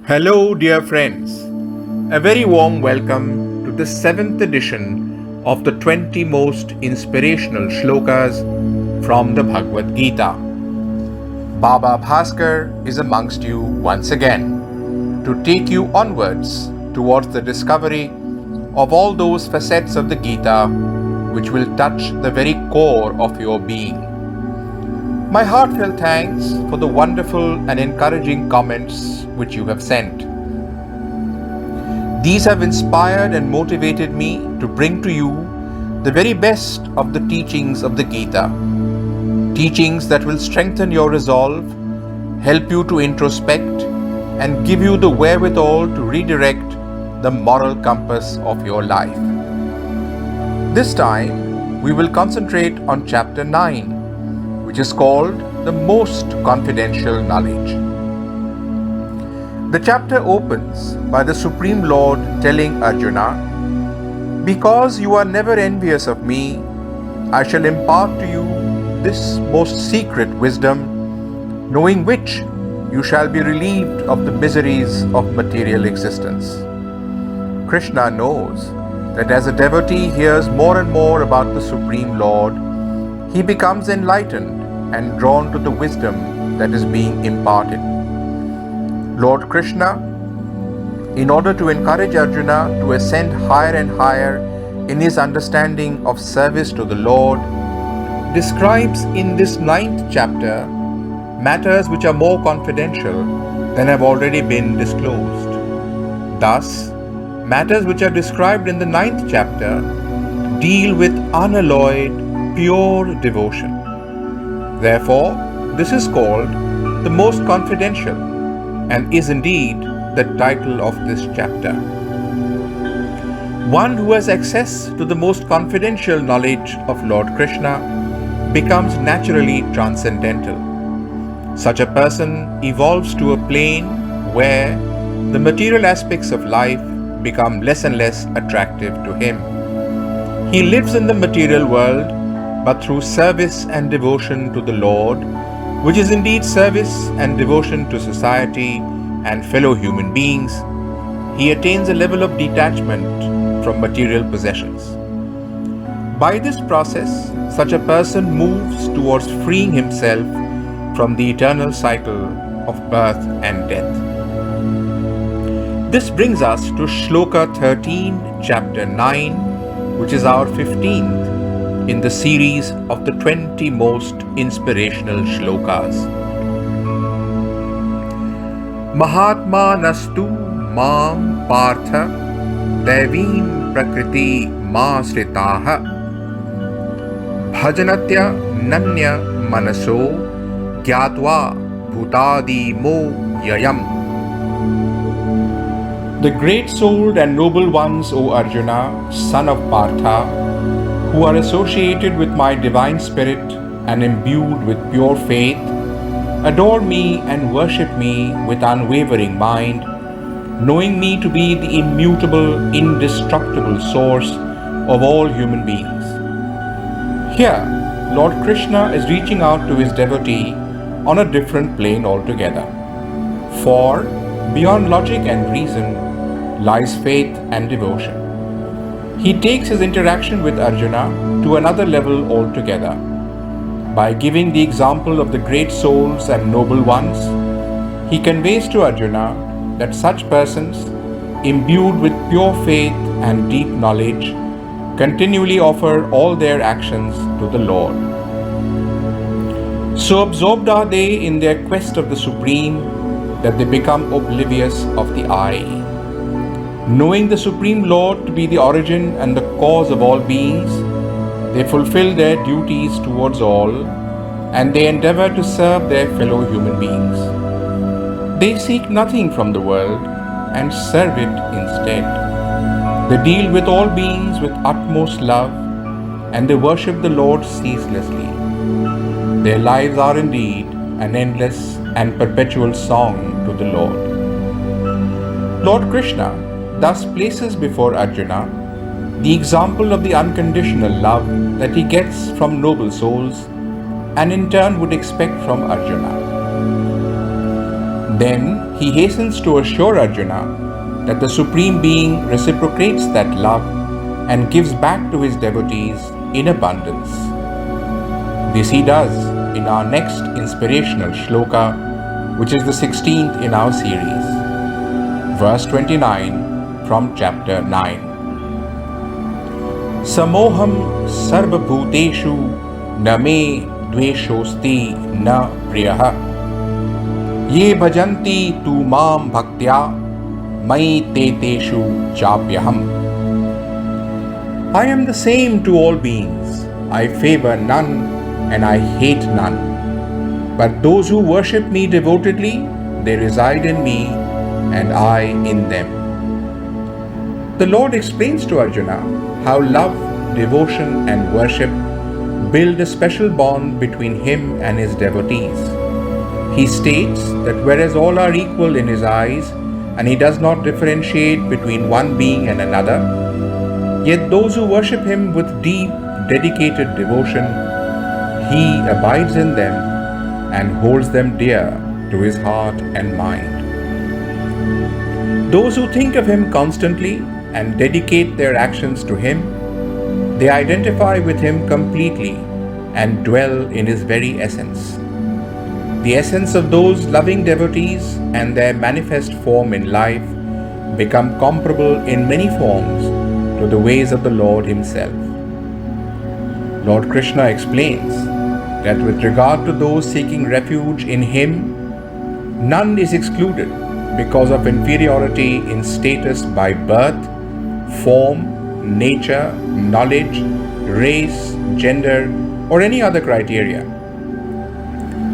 Hello, dear friends. A very warm welcome to the 7th edition of the 20 most inspirational shlokas from the Bhagavad Gita. Baba Bhaskar is amongst you once again to take you onwards towards the discovery of all those facets of the Gita which will touch the very core of your being. My heartfelt thanks for the wonderful and encouraging comments which you have sent. These have inspired and motivated me to bring to you the very best of the teachings of the Gita. Teachings that will strengthen your resolve, help you to introspect, and give you the wherewithal to redirect the moral compass of your life. This time, we will concentrate on chapter 9, which is called the most confidential knowledge. The chapter opens by the Supreme Lord telling Arjuna, "Because you are never envious of me, I shall impart to you this most secret wisdom, knowing which you shall be relieved of the miseries of material existence." Krishna knows that as a devotee hears more and more about the Supreme Lord, he becomes enlightened and drawn to the wisdom that is being imparted. Lord Krishna, in order to encourage Arjuna to ascend higher and higher in his understanding of service to the Lord, describes in this 9th chapter matters which are more confidential than have already been disclosed. Thus, matters which are described in the 9th chapter deal with unalloyed, pure devotion. Therefore, this is called the most confidential and is indeed the title of this chapter. One who has access to the most confidential knowledge of Lord Krishna becomes naturally transcendental. Such a person evolves to a plane where the material aspects of life become less and less attractive to him. He lives in the material world, but through service and devotion to the Lord, which is indeed service and devotion to society and fellow human beings, he attains a level of detachment from material possessions. By this process, such a person moves towards freeing himself from the eternal cycle of birth and death. This brings us to Shloka 13, chapter 9, which is our 15th in the series of the 20 most inspirational shlokas. Mahatma nastu mam partha devim prakriti masritaha bhajanatya nanya manaso gyatva bhutadi mo yayam. The great-souled and noble ones, O Arjuna, son of Partha, who are associated with my divine spirit and imbued with pure faith, adore me and worship me with unwavering mind, knowing me to be the immutable, indestructible source of all human beings. Here, Lord Krishna is reaching out to his devotee on a different plane altogether. For beyond logic and reason lies faith and devotion. He takes his interaction with Arjuna to another level altogether. By giving the example of the great souls and noble ones, he conveys to Arjuna that such persons, imbued with pure faith and deep knowledge, continually offer all their actions to the Lord. So absorbed are they in their quest of the Supreme that they become oblivious of the I. Knowing the Supreme Lord to be the origin and the cause of all beings, they fulfill their duties towards all, and they endeavor to serve their fellow human beings. They seek nothing from the world and serve it instead. They deal with all beings with utmost love, and they worship the Lord ceaselessly. Their lives are indeed an endless and perpetual song to the Lord. Lord Krishna thus places before Arjuna the example of the unconditional love that he gets from noble souls and in turn would expect from Arjuna. Then he hastens to assure Arjuna that the Supreme Being reciprocates that love and gives back to his devotees in abundance. This he does in our next inspirational shloka, which is the 16th in our series, verse 29 from chapter 9. Samoham sarvabhuteshu na me dveshosti na priyah ye bhajanti tu mam bhaktya mai teteshu chapyaham. I am the same to all beings. I favor none and I hate none. But those who worship me devotedly, they reside in me and I in them. The Lord explains to Arjuna how love, devotion and worship build a special bond between him and his devotees. He states that whereas all are equal in his eyes and he does not differentiate between one being and another, yet those who worship him with deep, dedicated devotion, he abides in them and holds them dear to his heart and mind. Those who think of him constantly and dedicate their actions to him, they identify with him completely and dwell in his very essence. The essence of those loving devotees and their manifest form in life become comparable in many forms to the ways of the Lord himself. Lord Krishna explains that with regard to those seeking refuge in him, none is excluded because of inferiority in status by birth, form, nature, knowledge, race, gender, or any other criteria.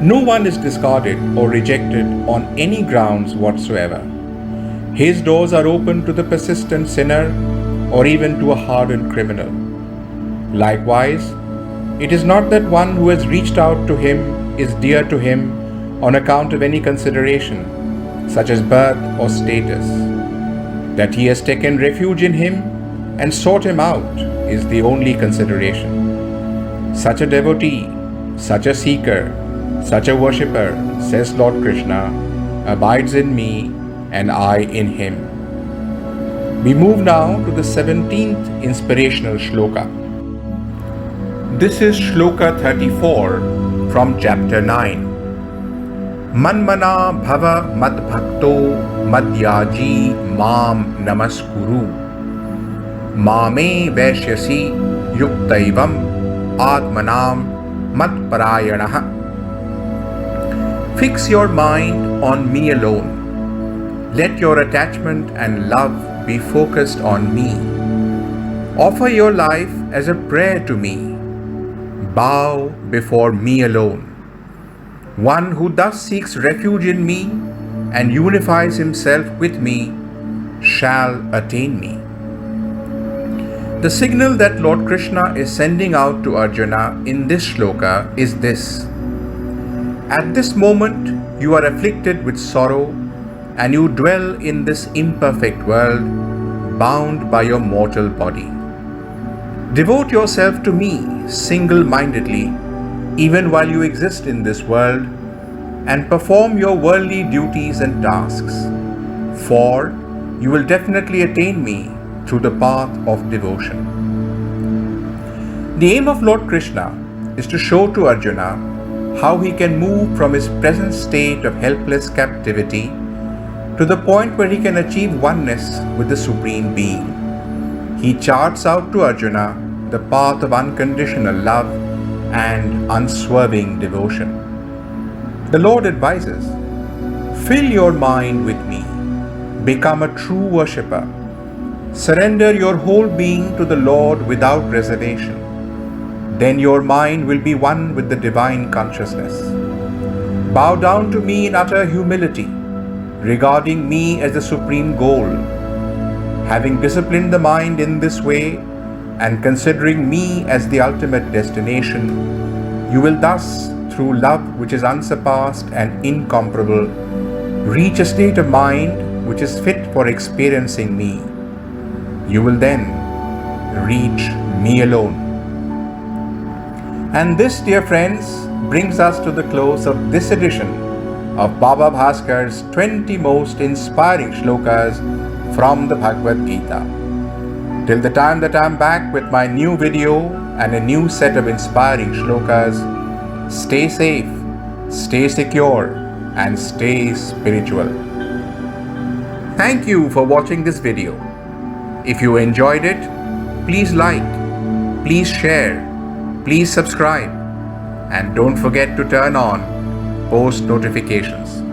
No one is discarded or rejected on any grounds whatsoever. His doors are open to the persistent sinner or even to a hardened criminal. Likewise, it is not that one who has reached out to him is dear to him on account of any consideration, such as birth or status. That he has taken refuge in him and sought him out is the only consideration. Such a devotee, such a seeker, such a worshipper, says Lord Krishna, abides in me and I in him. We move now to the 17th inspirational shloka. This is shloka 34 from chapter 9. Manmana bhava madbhakto madhyaji mam namaskuru mame vaishyasi yuktaivam atmanam matparayanaha. Fix your mind on me alone. Let your attachment and love be focused on me. Offer your life as a prayer to me. Bow before me alone. One who thus seeks refuge in me and unifies himself with me shall attain me. The signal that Lord Krishna is sending out to Arjuna in this shloka is this. At this moment, you are afflicted with sorrow and you dwell in this imperfect world, bound by your mortal body. Devote yourself to me single-mindedly, even while you exist in this world, and perform your worldly duties and tasks, for you will definitely attain me through the path of devotion. The aim of Lord Krishna is to show to Arjuna how he can move from his present state of helpless captivity to the point where he can achieve oneness with the Supreme Being. He charts out to Arjuna the path of unconditional love and unswerving devotion. The Lord advises, fill your mind with me, become a true worshipper, surrender your whole being to the Lord without reservation. Then your mind will be one with the divine consciousness. Bow down to me in utter humility, regarding me as the supreme goal. Having disciplined the mind in this way and considering me as the ultimate destination, you will thus, through love which is unsurpassed and incomparable, reach a state of mind which is fit for experiencing me. You will then reach me alone. And this, dear friends, brings us to the close of this edition of Baba Bhaskar's 20 most inspiring shlokas from the Bhagavad Gita. Till the time that I'm back with my new video and a new set of inspiring shlokas, stay safe, stay secure, and stay spiritual. Thank you for watching this video. If you enjoyed it, please like, please share, please subscribe, and don't forget to turn on post notifications.